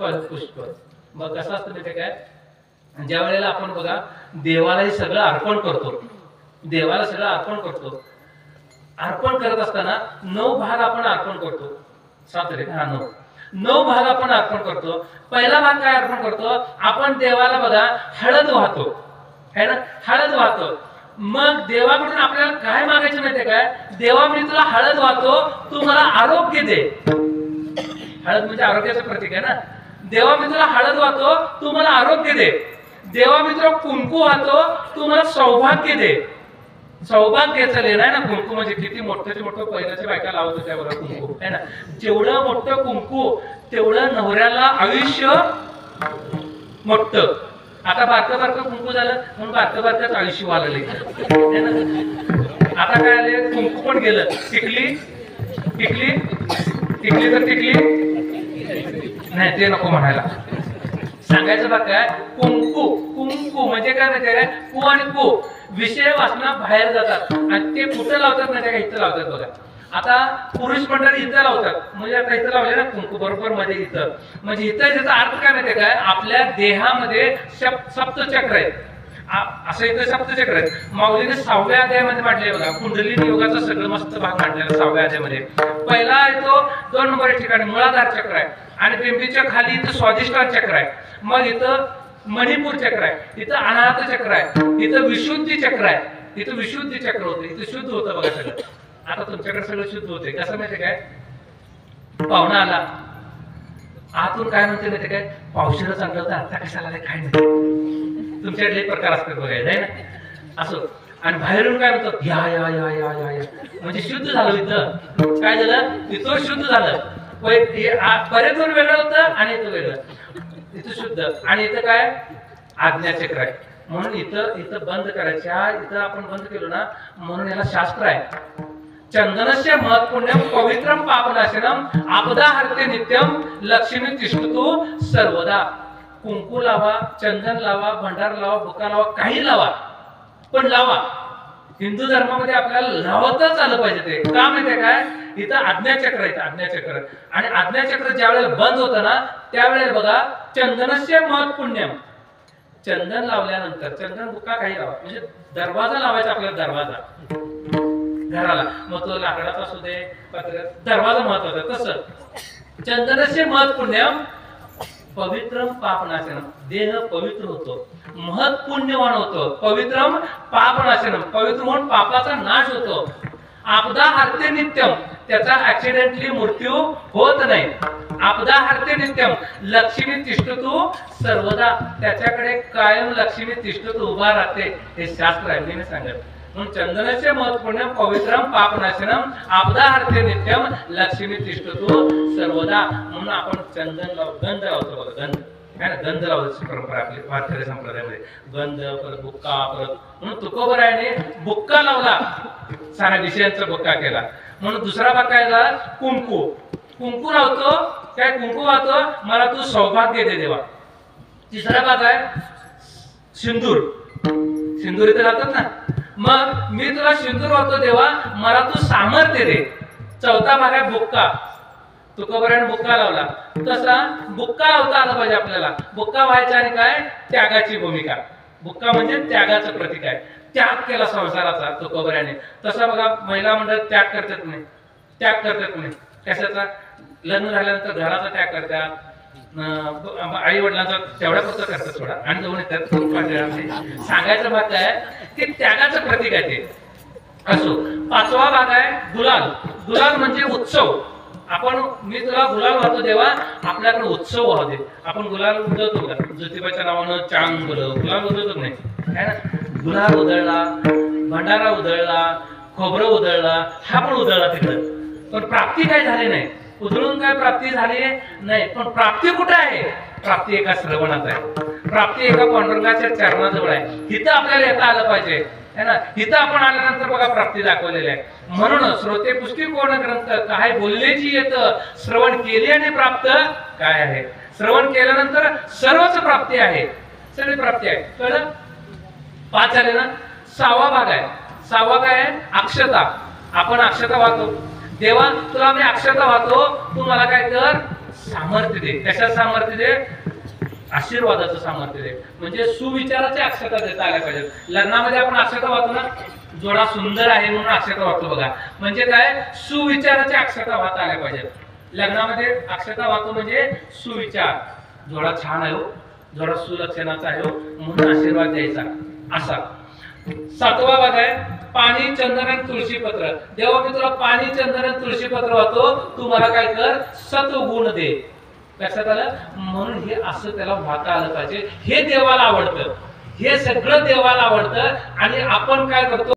पुष्प. मग कसं असतं माहिती काय, ज्या वेळेला आपण बघा देवाला हे सगळं अर्पण करतो, देवाला सगळं अर्पण करतो, अर्पण करत असताना 9 भाग आपण अर्पण करतो. 7 रे हा 9 भाग आपण अर्पण करतो. पहिला भाग काय अर्पण करतो आपण, देवाला बघा हळद वाहतो है ना, हळद वाहतो. मग देवाकडून आपल्याला काय मागायचं माहितीये काय, देवा मी तुला हळद वाहतो, तू मला आरोग्य दे. हळद म्हणजे आरोग्याचं प्रतीक आहे ना. देवा मी तुला हळद वाहतो, तू मला आरोग्य दे. देवा मी तुला कुंकू वाहतो, तू मला सौभाग्य दे. सौभाग्याचं लेणं आहे ना कुंकू, म्हणजे किती मोठं मोठं पहिल्याच्या बायका लावत होत्या बघा कुंकू है ना. जेवढं मोठं कुंकू तेवढं नवऱ्याला आयुष्य मोठं. आता बारकं बारकं कुंकू झालं म्हणून बारकं बारकंच आयुष्य वाढले. आता काय आले, कुंकू पण गेलं, टिकली टिकली टिकली तर टिकली नाही, ते नको म्हणायला. सांगायचं बघ काय, कुंकू कुंकू म्हणजे काय माहिती काय, कु आणि कु विषय वाचना बाहेर जातात आणि ते कुठं लावतात माहिती काय, इथं लावतात बघा. आता पुरुष मंडळी इथं लावतात, म्हणजे आता इथं लावले ना कुंकू बरोबर मध्ये इथं, म्हणजे इथं त्याचा अर्थ काय माहितीये काय, आपल्या देहामध्ये सप्तचक्र आहेत. असं इथं सप्तचक्र आहेत. माऊलीने 6व्या अध्यायामध्ये मांडले बघा, कुंडलिनी योगाचा सगळं मस्त भाग मांडलेला 6व्या अध्यायामध्ये. पहिला येतो 2 नंबर ठिकाणी मूलाधार चक्र आहे, आणि बिंबीच्या खाली इथं स्वादिष्ठान चक्र आहे. मग इथं मणिपूर चक्र आहे, इथं अनाहत चक्र आहे, इथं विशुद्धी चक्र आहे. इथं विशुद्धी चक्र होतं, इथं शुद्ध होतं बघा सगळं. आता तुमच्याकडे सगळं शुद्ध होते. कसं माहितीये काय, पाहुणा आला आतून काय म्हणते माहिती काय, पावशीला चांगलं तर आता कशाला काय नाही. तुमच्याकडे प्रकार असतात बघायला ना असं. आणि बाहेरून काय म्हणतात, या या या या या या, म्हणजे शुद्ध झालं. इथं काय झालं, इथं शुद्ध झालं. पर्यटन वेगळं होतं आणि इथं वेगळं, इथं शुद्ध. आणि इथं काय आज्ञाचक्र आहे, म्हणून इथं बंद करायच्या. इथं आपण बंद केलो ना, म्हणून याला शास्त्र आहे. चंदनस्य महत् पुण्यम पवित्रम पापनाशनम आपदा हरते नित्यम लक्ष्मी तिष्ठतु सर्वदा. कुंकू लावा, चंदन लावा, भंडार लावा, बुका लावा, काही लावा, पण लावा. हिंदू धर्मामध्ये आपल्याला लावतच आलं पाहिजे. ते का माहितीये काय, इथं आज्ञाचक्र आहे, आज्ञाचक्र. आणि आज्ञाचक्र ज्या वेळेला बंद होतं ना, त्यावेळेला बघा चंदनस्य महत् पुण्यम, चंदन लावल्यानंतर चंदन बुका काही लावा, म्हणजे दरवाजा लावायचा आपल्याला, दरवाजा घराला. मग तो लाकडाचा असू दे, दरवाजा महत्वाचा. तसं चंदनस्य महत् पुण्यम पवित्रम पापनाशनम, देह पवित्र होतो, महत् पुण्यवान होतो. पवित्रम पापनाशनम, पवित्र होऊन पापाचा नाश होतो. आपदा हरते नित्यम, त्याचा ऍक्सिडेंटली मृत्यू होत नाही. आपदा हरते नित्यम लक्ष्मी तिष्ठतु सर्वदा, त्याच्याकडे कायम लक्ष्मी तिष्ठतु उभा राहते. हे शास्त्र आहे, मी सांगत. म्हणून चंदनस्य महत्पुण्यम पवित्रम पापनाशनम आपदा हरते नित्यम लक्ष्मी तिष्ठतु सर्वदा. म्हणून आपण चंदन गंध लावतो बघा, गंध काय ना, गंध लावण्याची परंपरा आपली भारतीय संप्रदायामध्ये. गंध, परत बुक्का, परत म्हणून तुकोबरायाने बुक्का लावला, साऱ्या विषयांचा बुक्का केला. म्हणून दुसरा भाग काय झाला, कुंकू. कुंकू लावतो, काय कुंकू वाहतो, मला तू सौभाग्य दे देवा. तिसरा भाग आहे सिंदूर. सिंदूर इथे लावतात ना, मग मी तुला सिंदूर वाहतो देवा, मला तू सामर्थ्य दे. चौथा भाग आहे बुक्का. तुकोबरायाने बुक्का लावला, तसा बुक्का लावता आला पाहिजे आपल्याला. बुक्का व्हायचा आणि काय, त्यागाची भूमिका. बुक्का म्हणजे त्यागाचं प्रतीक आहे. त्याग केला संसाराचा तुकोबरायाने. तसा बघा महिला मंडळ त्याग करतात नाही, त्याग करतात नाही. कशाचा, लग्न झाल्यानंतर घराचा त्याग करतात, आई वडिलांचा तेवढ्या पुरतं करतात थोडा, आणि जाऊन येतात. सांगायचं भाग काय की त्यागाचं प्रतीक आहे ते. असो. 5वा भाग आहे गुलाल. गुलाल म्हणजे उत्सव. आपण मी तुला गुलाल वाहतो देवा, आपल्याकडे उत्सव वाहू दे. आपण गुलाल उधळतो का, ज्योतिबाच्या नावानं चांग बोलव, गुलाल उधळतो नाही है ना. गुलाल उधळला, भंडारा उधळला, खोबरं उधळला, हा पण उधळला तिकडं, पण प्राप्ती काय झाली नाही. उधळून काय प्राप्ती झाली नाही, पण प्राप्ती कुठे आहे, प्राप्ती एका श्रवणात आहे, प्राप्ती एका पांडुरंगाच्या चरणाजवळ आहे. इथं आपल्याला येता आलं पाहिजे है ना. इथं आपण आल्यानंतर बघा प्राप्ती दाखवलेली आहे. म्हणून श्रोते पुष्टिकोण ग्रंथ काय बोललेची येतं, श्रवण केली आणि प्राप्त काय आहे. श्रवण केल्यानंतर सर्वच प्राप्ती आहे, सगळी प्राप्ती आहे. कळलं. 5 झाले ना. 6वा भाग आहे. 6वा काय आहे, अक्षता. आपण अक्षता वाहतो देवा, तुला मी अक्षता वाहतो, तू मला काय कर, सामर्थ्य दे. कशाचं सामर्थ्य दे? आशीर्वादाचं सामर्थ्य दे. म्हणजे सुविचाराची अक्षता देता आल्या पाहिजे. लग्नामध्ये आपण अक्षता वाहतो ना, जोडा सुंदर आहे म्हणून अक्षता वाहतो बघा. म्हणजे काय? सुविचाराची अक्षता वाहता आल्या पाहिजे. लग्नामध्ये अक्षता वाहतो म्हणजे सुविचार. जोडा छान आहे हो, जोडा सुलक्षणाचा आहे हो म्हणून आशीर्वाद द्यायचा असा. 7वा भाग आहे पाणी, चंदन आणि तुळशी पत्र. देवा मी तुला पाणी, चंदन आणि तुळशी पत्र वाहतो, तू मला काय कर? सत्वगुण दे. लक्षात आलं? म्हणून हे असं त्याला वाहता आलं पाहिजे. हे देवाला आवडतं, हे सगळं देवाला आवडतं. आणि आपण काय करतो?